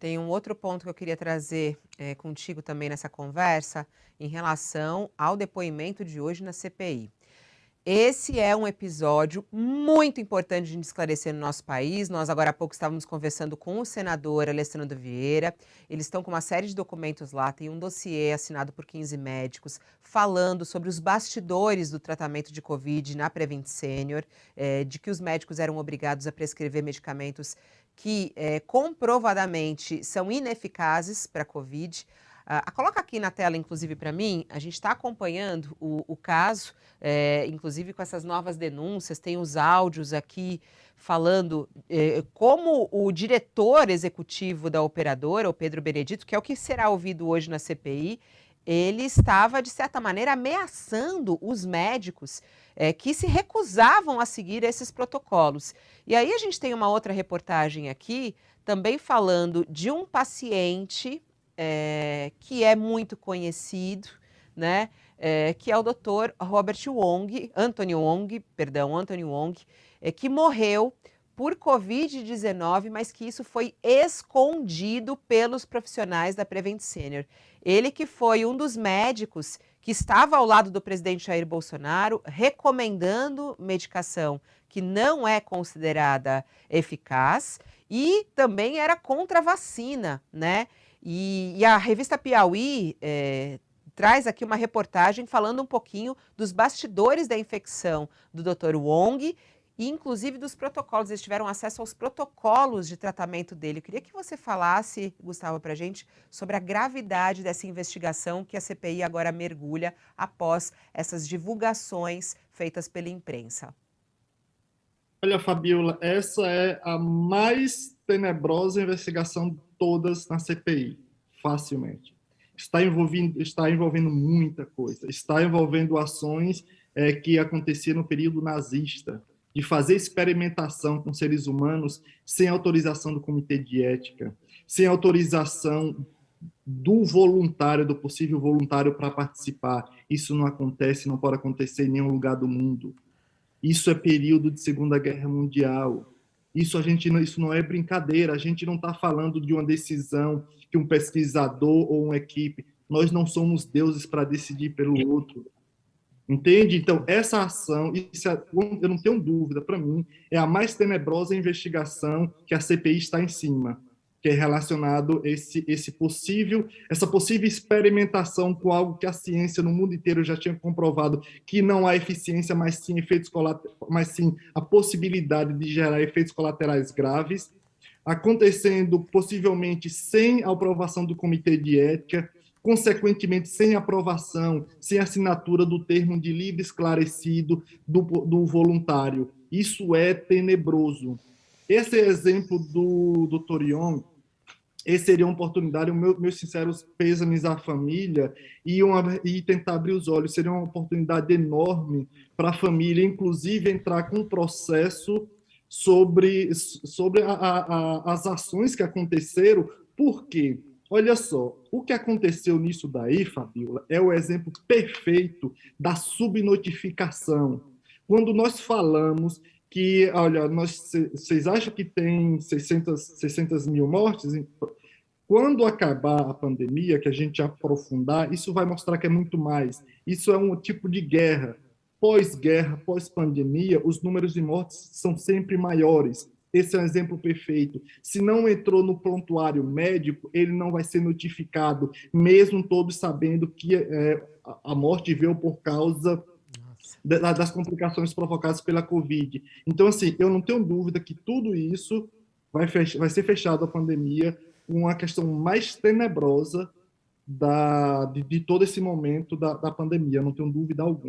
tem um outro ponto que eu queria trazer contigo também nessa conversa, em relação ao depoimento de hoje na CPI. Esse é um episódio muito importante de a gente esclarecer no nosso país. Nós, agora há pouco, estávamos conversando com o senador Alessandro Vieira. Eles estão com uma série de documentos lá. Tem um dossiê assinado por 15 médicos falando sobre os bastidores do tratamento de Covid na Prevent Senior, de que os médicos eram obrigados a prescrever medicamentos que comprovadamente são ineficazes para a Covid. Coloca aqui na tela, inclusive, para mim. A gente está acompanhando o caso, inclusive com essas novas denúncias. Tem os áudios aqui falando como o diretor executivo da operadora, o Pedro Benedito, que é o que será ouvido hoje na CPI, ele estava, de certa maneira, ameaçando os médicos que se recusavam a seguir esses protocolos. E aí a gente tem uma outra reportagem aqui, também falando de um paciente que é muito conhecido, né? Que é o Dr. Anthony Wong, que morreu por Covid-19, mas que isso foi escondido pelos profissionais da Prevent Senior. Ele que foi um dos médicos que estava ao lado do presidente Jair Bolsonaro, recomendando medicação que não é considerada eficaz e também era contra a vacina, né? E a revista Piauí traz aqui uma reportagem falando um pouquinho dos bastidores da infecção do Dr. Wong e, inclusive, dos protocolos. Eles tiveram acesso aos protocolos de tratamento dele. Eu queria que você falasse, Gustavo, para a gente sobre a gravidade dessa investigação que a CPI agora mergulha após essas divulgações feitas pela imprensa. Olha, Fabiola, essa é a mais tenebrosa investigação de todas na CPI, facilmente. Está envolvendo muita coisa, está envolvendo ações que aconteciam no período nazista, de fazer experimentação com seres humanos sem autorização do Comitê de Ética, sem autorização do voluntário, do possível voluntário para participar. Isso não acontece, não pode acontecer em nenhum lugar do mundo. Isso é período de Segunda Guerra Mundial. Isso não é brincadeira. A gente não está falando de uma decisão que um pesquisador ou uma equipe. Nós não somos deuses para decidir pelo outro. Entende? Então, essa ação, eu não tenho dúvida, para mim, é a mais tenebrosa investigação que a CPI está em cima, que é relacionado a essa possível experimentação com algo que a ciência no mundo inteiro já tinha comprovado que não há eficiência, mas sim a possibilidade de gerar efeitos colaterais graves, acontecendo possivelmente sem a aprovação do Comitê de Ética, consequentemente sem aprovação, sem assinatura do termo de livre esclarecido do voluntário. Isso é tenebroso. Esse exemplo do Dr. Young, esse seria uma oportunidade, meus sinceros pêsames à família e tentar abrir os olhos, seria uma oportunidade enorme para a família, inclusive entrar com um processo sobre as ações que aconteceram. Por quê? Olha só, o que aconteceu nisso daí, Fabiola, é o exemplo perfeito da subnotificação. Quando nós falamos que, olha, vocês acham que tem 600 mil mortes? Quando acabar a pandemia, que a gente aprofundar, isso vai mostrar que é muito mais. Isso é um tipo de guerra. Pós-guerra, pós-pandemia, os números de mortes são sempre maiores. Esse é um exemplo perfeito. Se não entrou no prontuário médico, ele não vai ser notificado, mesmo todos sabendo que a morte veio por causa das complicações provocadas pela Covid. Então, assim, eu não tenho dúvida que tudo isso vai ser fechado a pandemia, uma questão mais tenebrosa de todo esse momento da pandemia, não tenho dúvida alguma.